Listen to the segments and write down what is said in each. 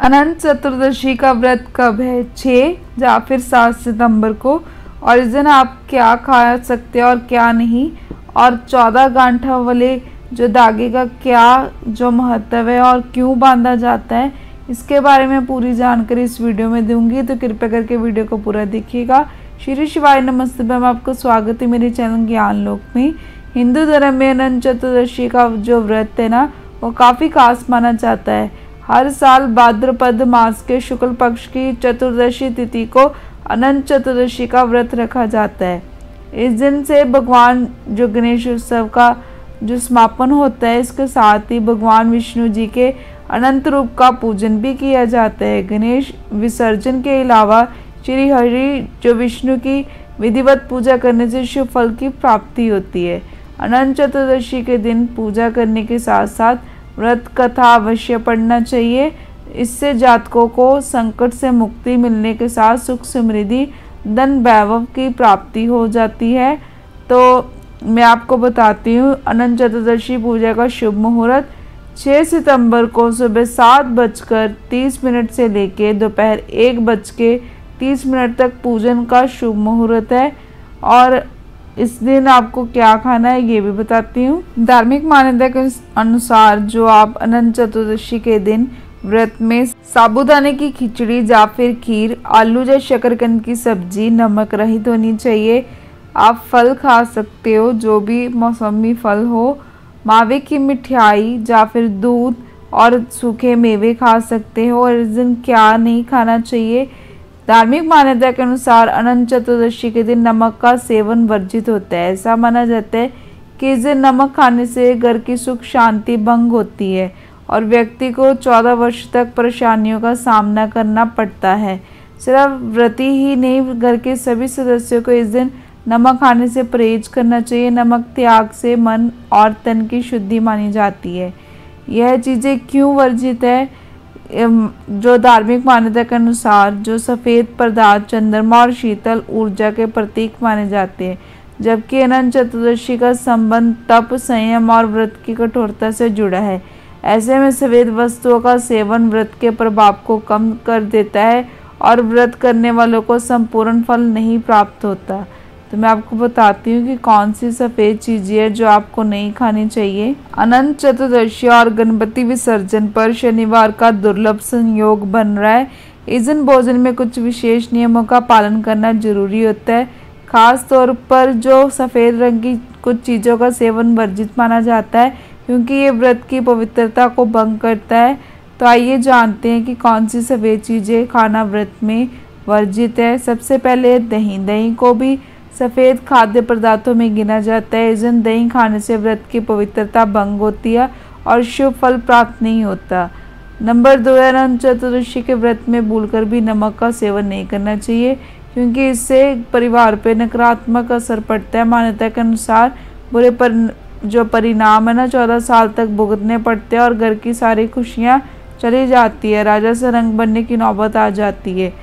अनंत चतुर्दशी का व्रत कब है? 6 या फिर 7 सितंबर को। और इस दिन आप क्या खा सकते हैं और क्या नहीं, और 14 गांठों वाले जो धागे का क्या जो महत्व है और क्यों बांधा जाता है, इसके बारे में पूरी जानकारी इस वीडियो में दूंगी, तो कृपया करके वीडियो को पूरा देखिएगा। श्री शिवाय नमस्ते में आपको स्वागत है मेरे चैनल ज्ञान लोक में। हिंदू धर्म में अनंत चतुर्दशी का जो व्रत है ना, वो काफ़ी खास माना जाता है। हर साल भाद्रपद मास के शुक्ल पक्ष की चतुर्दशी तिथि को अनंत चतुर्दशी का व्रत रखा जाता है। इस दिन से भगवान जो गणेश उत्सव का जो समापन होता है, इसके साथ ही भगवान विष्णु जी के अनंत रूप का पूजन भी किया जाता है। गणेश विसर्जन के अलावा श्री हरि जो विष्णु की विधिवत पूजा करने से शुभ फल की प्राप्ति होती है। अनंत चतुर्दशी के दिन पूजा करने के साथ साथ व्रत कथा अवश्य पढ़ना चाहिए। इससे जातकों को संकट से मुक्ति मिलने के साथ सुख समृद्धि धन वैभव की प्राप्ति हो जाती है। तो मैं आपको बताती हूँ अनंत चतुर्दशी पूजा का शुभ मुहूर्त 6 सितंबर को सुबह 7:30 से लेके दोपहर 1:30 तक पूजन का शुभ मुहूर्त है। और इस दिन आपको क्या खाना है ये भी बताती हूँ। धार्मिक मान्यता के अनुसार जो आप अनंत चतुर्दशी के दिन व्रत में साबूदाने की खिचड़ी या फिर खीर, आलू या शकरकंद की सब्जी नमक रहित होनी चाहिए। आप फल खा सकते हो, जो भी मौसमी फल हो, मावे की मिठाई या फिर दूध और सूखे मेवे खा सकते हो। और इस दिन क्या नहीं खाना चाहिए? धार्मिक मान्यता के अनुसार अनंत चतुर्दशी के दिन नमक का सेवन वर्जित होता है। ऐसा माना जाता है कि इस दिन नमक खाने से घर की सुख शांति भंग होती है और व्यक्ति को 14 वर्ष तक परेशानियों का सामना करना पड़ता है। सिर्फ व्रती ही नहीं, घर के सभी सदस्यों को इस दिन नमक खाने से परहेज करना चाहिए। नमक त्याग से मन और तन की शुद्धि मानी जाती है। यह चीज़ें क्यों वर्जित है? जो धार्मिक मान्यता के अनुसार जो सफ़ेद पदार्थ चंद्रमा और शीतल ऊर्जा के प्रतीक माने जाते हैं, जबकि अनंत चतुर्दशी का संबंध तप, संयम और व्रत की कठोरता से जुड़ा है। ऐसे में सफ़ेद वस्तुओं का सेवन व्रत के प्रभाव को कम कर देता है और व्रत करने वालों को संपूर्ण फल नहीं प्राप्त होता। तो मैं आपको बताती हूँ कि कौन सी सफ़ेद चीज़ें हैं जो आपको नहीं खानी चाहिए। अनंत चतुर्दशी और गणपति विसर्जन पर शनिवार का दुर्लभ संयोग बन रहा है। इस दिन भोजन में कुछ विशेष नियमों का पालन करना जरूरी होता है। खास तौर पर जो सफ़ेद रंग की कुछ चीज़ों का सेवन वर्जित माना जाता है, क्योंकि ये व्रत की पवित्रता को भंग करता है। तो आइए जानते हैं कि कौन सी सफ़ेद चीज़ें खाना व्रत में वर्जित है। सबसे पहले दही। दही को भी सफ़ेद खाद्य पदार्थों में गिना जाता है। इस दिन दही खाने से व्रत की पवित्रता भंग होती है और शुभ फल प्राप्त नहीं होता। नंबर 2, अनंत चतुर्दशी के व्रत में भूलकर भी नमक का सेवन नहीं करना चाहिए, क्योंकि इससे परिवार पर नकारात्मक असर पड़ता है। मान्यता के अनुसार बुरे जो परिणाम है ना 14 साल तक भुगतने पड़ते हैं और घर की सारी खुशियाँ चली जाती है। राजा से रंग बनने की नौबत आ जाती है।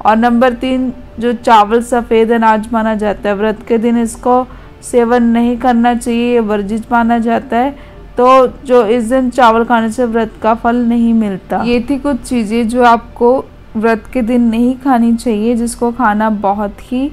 और नंबर 3, जो चावल सफ़ेद अनाज माना जाता है, व्रत के दिन इसको सेवन नहीं करना चाहिए, ये वर्जित माना जाता है। तो जो इस दिन चावल खाने से व्रत का फल नहीं मिलता। ये थी कुछ चीज़ें जो आपको व्रत के दिन नहीं खानी चाहिए, जिसको खाना बहुत ही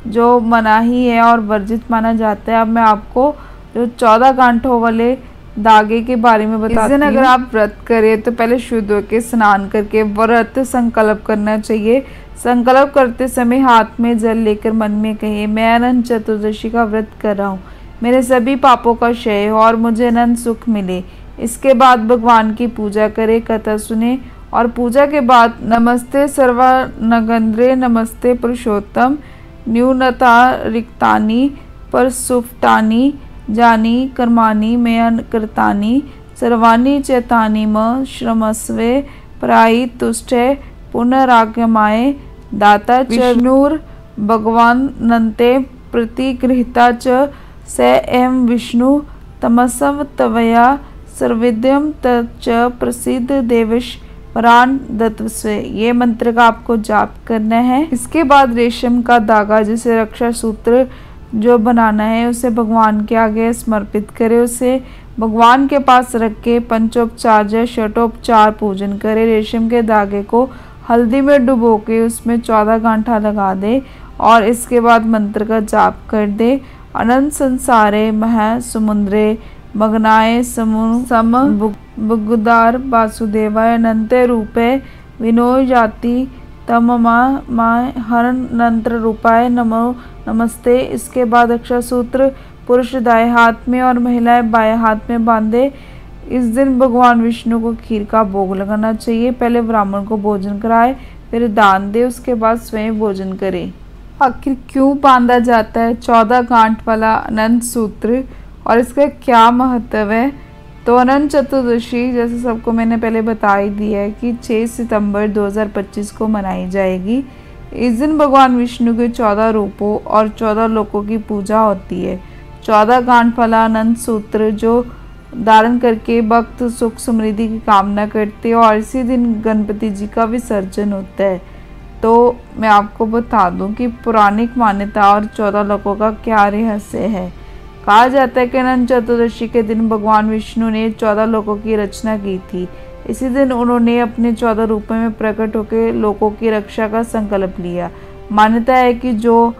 जो मनाही है और वर्जित माना जाता है। अब मैं आपको जो 14 गांठों वाले धागे के बारे में बताती हूँ। इस दिन अगर आप व्रत करें तो पहले शुद्ध होकर स्नान करके व्रत संकल्प करना चाहिए। संकल्प करते समय हाथ में जल लेकर मन में कहिए, मैं अनंत चतुर्दशी का व्रत कर रहा हूँ, मेरे सभी पापों का क्षय हो और मुझे अनंत सुख मिले। इसके बाद भगवान की पूजा करें, कथा सुने और पूजा के बाद नमस्ते सर्वानगंद्रे नमस्ते पुरुषोत्तम न्यूनता रिक्तानि परसुफ्टानि जानी कर्माणि मया कृतानि सर्वाणि चेतानि म श्रमस्वे प्रायि तुष्टे पुनरागमाय दाता च विष्णुर भगवान नन्ते प्रतिगृहीता च स एवं विष्णु तमसव तवया सर्वेद्यम तच्च प्रसिद्ध देवेश परान दत्वस्वे। ये मंत्र का आपको जाप करना है। इसके बाद रेशम का धागा जिसे रक्षा सूत्र जो बनाना है उसे भगवान के आगे समर्पित करें। उसे भगवान के पास रख के पंचोपचार या षटोपचार पूजन करें। रेशम के धागे को हल्दी में डुबो के उसमें 14 गांठा लगा दे और इसके बाद मंत्र का जाप कर दे। अनंत संसारे मह समुद्रे मग्नाए सम बुगुदार वासुदेवाय अनंते रूपे विनोय जाति तममा हर नंत्र रूपाय नमो नमस्ते। इसके बाद अक्षासूत्र पुरुष दाएं हाथ में और महिलाएं बाएं हाथ में बांधे। इस दिन भगवान विष्णु को खीर का भोग लगाना चाहिए। पहले ब्राह्मण को भोजन कराए, फिर दान दे, उसके बाद स्वयं भोजन करे। आखिर क्यों बांधा जाता है 14 गांठ वाला अनंत सूत्र और इसका क्या महत्व है? तो अनंत चतुर्दशी जैसे सबको मैंने पहले बता ही दिया है कि 6 सितंबर 2025 को मनाई जाएगी। इस दिन भगवान विष्णु के 14 रूपों और 14 लोकों की पूजा होती है। 14 गांठ वाला अनंत सूत्र जो धारण करके भक्त सुख समृद्धि की कामना करते हैं और इसी दिन गणपति जी का विसर्जन होता है। तो मैं आपको बता दूं कि पौराणिक मान्यता और 14 लोकों का क्या रहस्य है। कहा जाता है कि अनंत चतुर्दशी के दिन भगवान विष्णु ने 14 लोकों की रचना की थी। इसी दिन उन्होंने अपने 14 रूपों में प्रकट होकर लोकों की रक्षा का संकल्प लिया। मान्यता है कि जो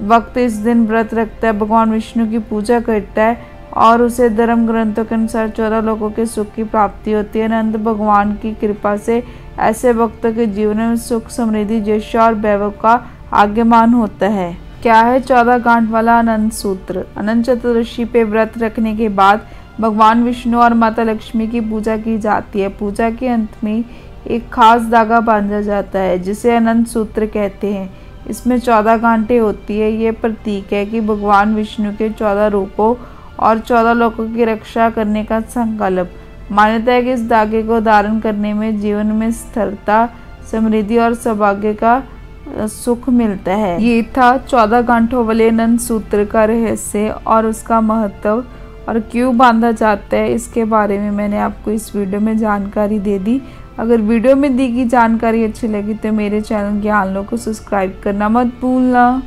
वक्त इस दिन व्रत रखता है, भगवान विष्णु की पूजा करता है और उसे धर्म ग्रंथों के अनुसार 14 लोकों के सुख की प्राप्ति होती है। अनंत भगवान की कृपा से ऐसे भक्तों के जीवन में सुख समृद्धि यश और वैभव का आगमन होता है। क्या है 14 गांठ वाला अनंत सूत्र? अनंत चतुर्दशी पे व्रत रखने के बाद भगवान विष्णु और माता लक्ष्मी की पूजा की जाती है। पूजा के अंत में एक खास धागा बांधा जाता है जिसे अनंत सूत्र कहते हैं। इसमें 14 गांठें होती है। ये प्रतीक है कि भगवान विष्णु के 14 रूपों और 14 लोकों की रक्षा करने का संकल्प। मान्यता है कि इस धागे को धारण करने में जीवन में स्थिरता, समृद्धि और सौभाग्य का सुख मिलता है। ये था 14 गांठों वाले अनंत सूत्र का रहस्य और उसका महत्व और क्यों बांधा जाता है, इसके बारे में मैंने आपको इस वीडियो में जानकारी दे दी। अगर वीडियो में दी गई जानकारी अच्छी लगी तो मेरे चैनल ज्ञान लो को सब्सक्राइब करना मत भूलना।